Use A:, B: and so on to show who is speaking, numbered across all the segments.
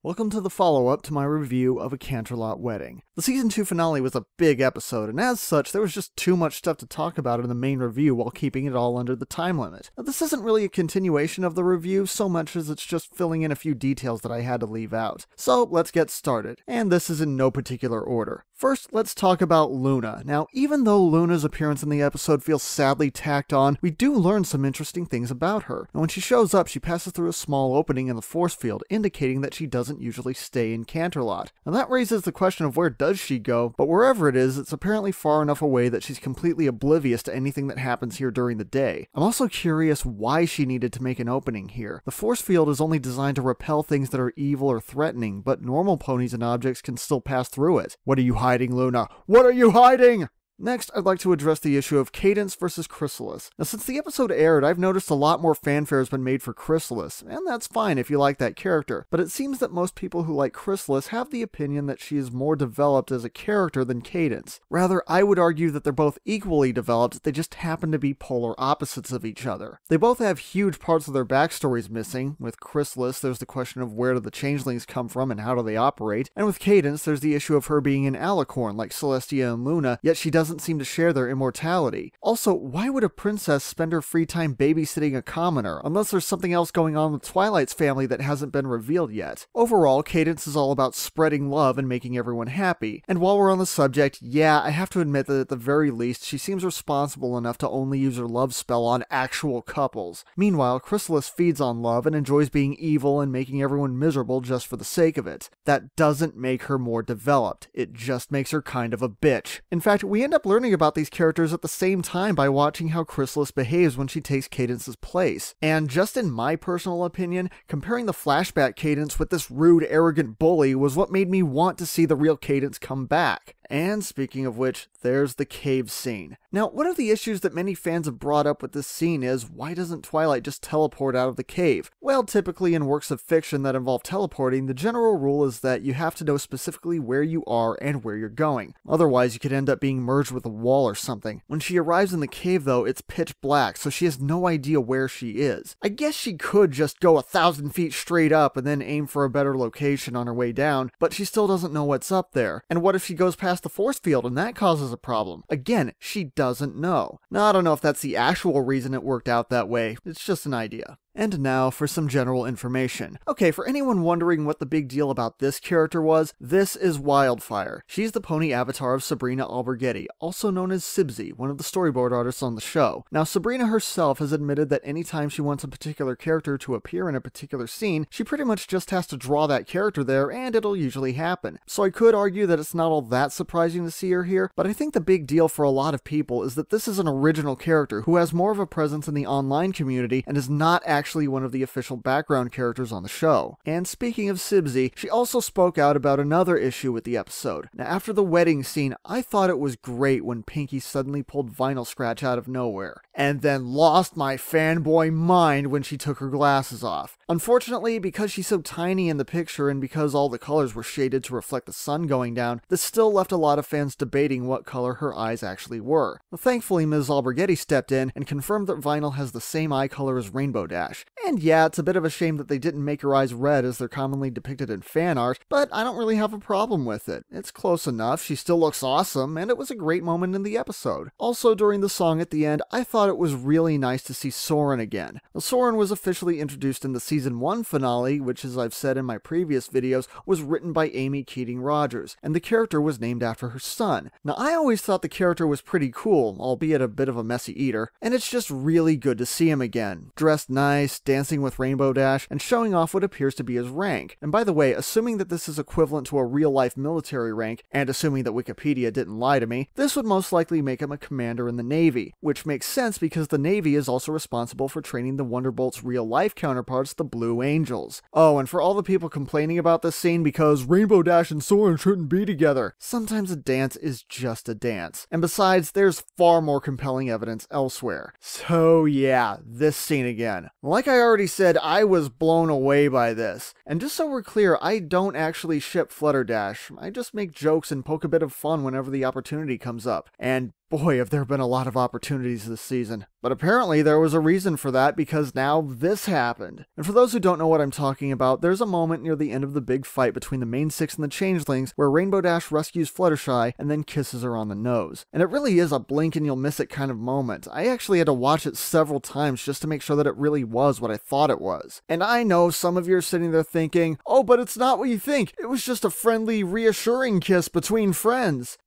A: Welcome to the follow-up to my review of A Canterlot Wedding. The Season 2 finale was a big episode, and as such, there was just too much stuff to talk about in the main review while keeping it all under the time limit. Now, this isn't really a continuation of the review so much as it's just filling in a few details that I had to leave out. So, let's get started, and this is in no particular order. First, let's talk about Luna. Now, even though Luna's appearance in the episode feels sadly tacked on, we do learn some interesting things about her. And when she shows up, she passes through a small opening in the force field, indicating that she doesn't usually stay in Canterlot. Now that raises the question of where does she go, but wherever it is, it's apparently far enough away that she's completely oblivious to anything that happens here during the day. I'm also curious why she needed to make an opening here. The force field is only designed to repel things that are evil or threatening, but normal ponies and objects can still pass through it. What are you hiding, Luna? What are you hiding? Next, I'd like to address the issue of Cadance versus Chrysalis. Now, since the episode aired, I've noticed a lot more fanfare has been made for Chrysalis, and that's fine if you like that character, but it seems that most people who like Chrysalis have the opinion that she is more developed as a character than Cadance. Rather, I would argue that they're both equally developed, they just happen to be polar opposites of each other. They both have huge parts of their backstories missing. With Chrysalis, there's the question of where do the changelings come from and how do they operate, and with Cadance, there's the issue of her being an alicorn like Celestia and Luna, yet she doesn't seem to share their immortality. Also, why would a princess spend her free time babysitting a commoner, unless there's something else going on with Twilight's family that hasn't been revealed yet? Overall, Cadance is all about spreading love and making everyone happy. And while we're on the subject, yeah, I have to admit that at the very least, she seems responsible enough to only use her love spell on actual couples. Meanwhile, Chrysalis feeds on love and enjoys being evil and making everyone miserable just for the sake of it. That doesn't make her more developed. It just makes her kind of a bitch. In fact, we end up learning about these characters at the same time by watching how Chrysalis behaves when she takes Cadance's place. And just in my personal opinion, comparing the flashback Cadance with this rude, arrogant bully was what made me want to see the real Cadance come back. And speaking of which, there's the cave scene. Now, one of the issues that many fans have brought up with this scene is, why doesn't Twilight just teleport out of the cave? Well, typically in works of fiction that involve teleporting, the general rule is that you have to know specifically where you are and where you're going. Otherwise, you could end up being merged with a wall or something. When she arrives in the cave though, it's pitch black, so she has no idea where she is. I guess she could just go 1,000 feet straight up and then aim for a better location on her way down, but she still doesn't know what's up there. And what if she goes past the force field and that causes a problem? Again, she doesn't know. Now, I don't know if that's the actual reason it worked out that way. It's just an idea. And now for some general information. Okay, for anyone wondering what the big deal about this character was, this is Wildfire. She's the pony avatar of Sabrina Alberghetti, also known as Sibsy, one of the storyboard artists on the show. Now, Sabrina herself has admitted that anytime she wants a particular character to appear in a particular scene, she pretty much just has to draw that character there and it'll usually happen. So I could argue that it's not all that surprising to see her here, but I think the big deal for a lot of people is that this is an original character who has more of a presence in the online community and is not actually one of the official background characters on the show. And speaking of Sibsy, she also spoke out about another issue with the episode. Now, after the wedding scene, I thought it was great when Pinky suddenly pulled Vinyl Scratch out of nowhere, and then lost my fanboy mind when she took her glasses off. Unfortunately, because she's so tiny in the picture and because all the colors were shaded to reflect the sun going down, this still left a lot of fans debating what color her eyes actually were. Thankfully, Ms. Alberghetti stepped in and confirmed that Vinyl has the same eye color as Rainbow Dash. And yeah, it's a bit of a shame that they didn't make her eyes red as they're commonly depicted in fan art, but I don't really have a problem with it. It's close enough, she still looks awesome, and it was a great moment in the episode. Also, during the song at the end, I thought it was really nice to see Soren again. Now, Soren was officially introduced in the Season 1 finale, which, as I've said in my previous videos, was written by Amy Keating Rogers, and the character was named after her son. Now, I always thought the character was pretty cool, albeit a bit of a messy eater, and it's just really good to see him again. Dressed nice, dancing with Rainbow Dash, and showing off what appears to be his rank. And by the way, assuming that this is equivalent to a real-life military rank, and assuming that Wikipedia didn't lie to me, this would most likely make him a commander in the Navy, which makes sense because the Navy is also responsible for training the Wonderbolt's real-life counterparts, the Blue Angels. Oh, and for all the people complaining about this scene because Rainbow Dash and Soren shouldn't be together, sometimes a dance is just a dance. And besides, there's far more compelling evidence elsewhere. So yeah, this scene again. Like I already said, I was blown away by this. And just so we're clear, I don't actually ship Flutterdash. I just make jokes and poke a bit of fun whenever the opportunity comes up. And Boy, have there been a lot of opportunities this season. But apparently there was a reason for that, because now this happened. And for those who don't know what I'm talking about, there's a moment near the end of the big fight between the main six and the changelings where Rainbow Dash rescues Fluttershy and then kisses her on the nose. And it really is a blink and you'll miss it kind of moment. I actually had to watch it several times just to make sure that it really was what I thought it was. And I know some of you are sitting there thinking, oh, but it's not what you think. It was just a friendly, reassuring kiss between friends.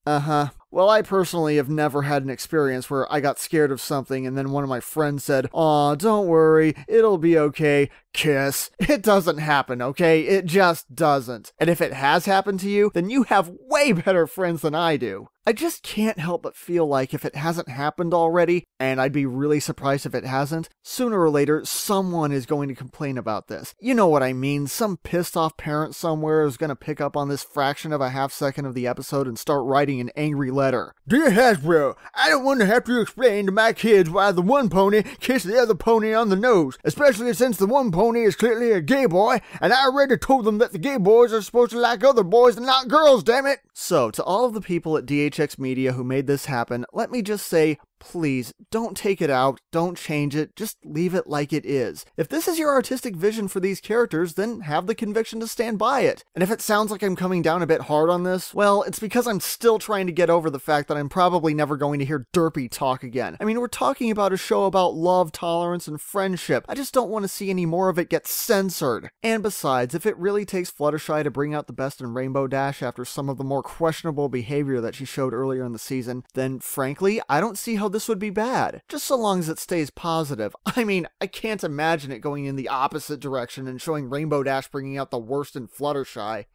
A: Well, I personally have never had an experience where I got scared of something and then one of my friends said, "Aw, don't worry, it'll be okay, kiss." It doesn't happen, okay? It just doesn't. And if it has happened to you, then you have way better friends than I do. I just can't help but feel like if it hasn't happened already, and I'd be really surprised if it hasn't, sooner or later someone is going to complain about this. You know what I mean, some pissed off parent somewhere is going to pick up on this fraction of a half second of the episode and start writing an angry letter.
B: "Dear Hasbro, I don't want to have to explain to my kids why the one pony kissed the other pony on the nose, especially since the one pony is clearly a gay boy, and I already told them that the gay boys are supposed to like other boys and not girls, damn it!"
A: So, to all of the people at DHX Media who made this happen, let me just say, please, don't take it out, don't change it, just leave it like it is. If this is your artistic vision for these characters, then have the conviction to stand by it. And if it sounds like I'm coming down a bit hard on this, well, it's because I'm still trying to get over the fact that I'm probably never going to hear derpy talk again. I mean, we're talking about a show about love, tolerance, and friendship. I just don't want to see any more of it get censored. And besides, if it really takes Fluttershy to bring out the best in Rainbow Dash after some of the more questionable behavior that she showed earlier in the season, then frankly, I don't see how this would be bad, just so long as it stays positive. I mean, I can't imagine it going in the opposite direction and showing Rainbow Dash bringing out the worst in Fluttershy.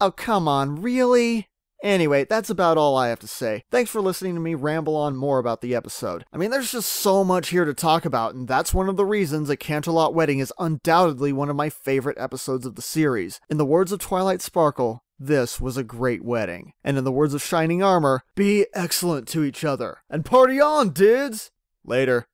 A: Oh, come on, really? Anyway, that's about all I have to say. Thanks for listening to me ramble on more about the episode. I mean, there's just so much here to talk about, and that's one of the reasons A Canterlot Wedding is undoubtedly one of my favorite episodes of the series. In the words of Twilight Sparkle, this was a great wedding. And in the words of Shining Armor, be excellent to each other. And party on, dudes! Later.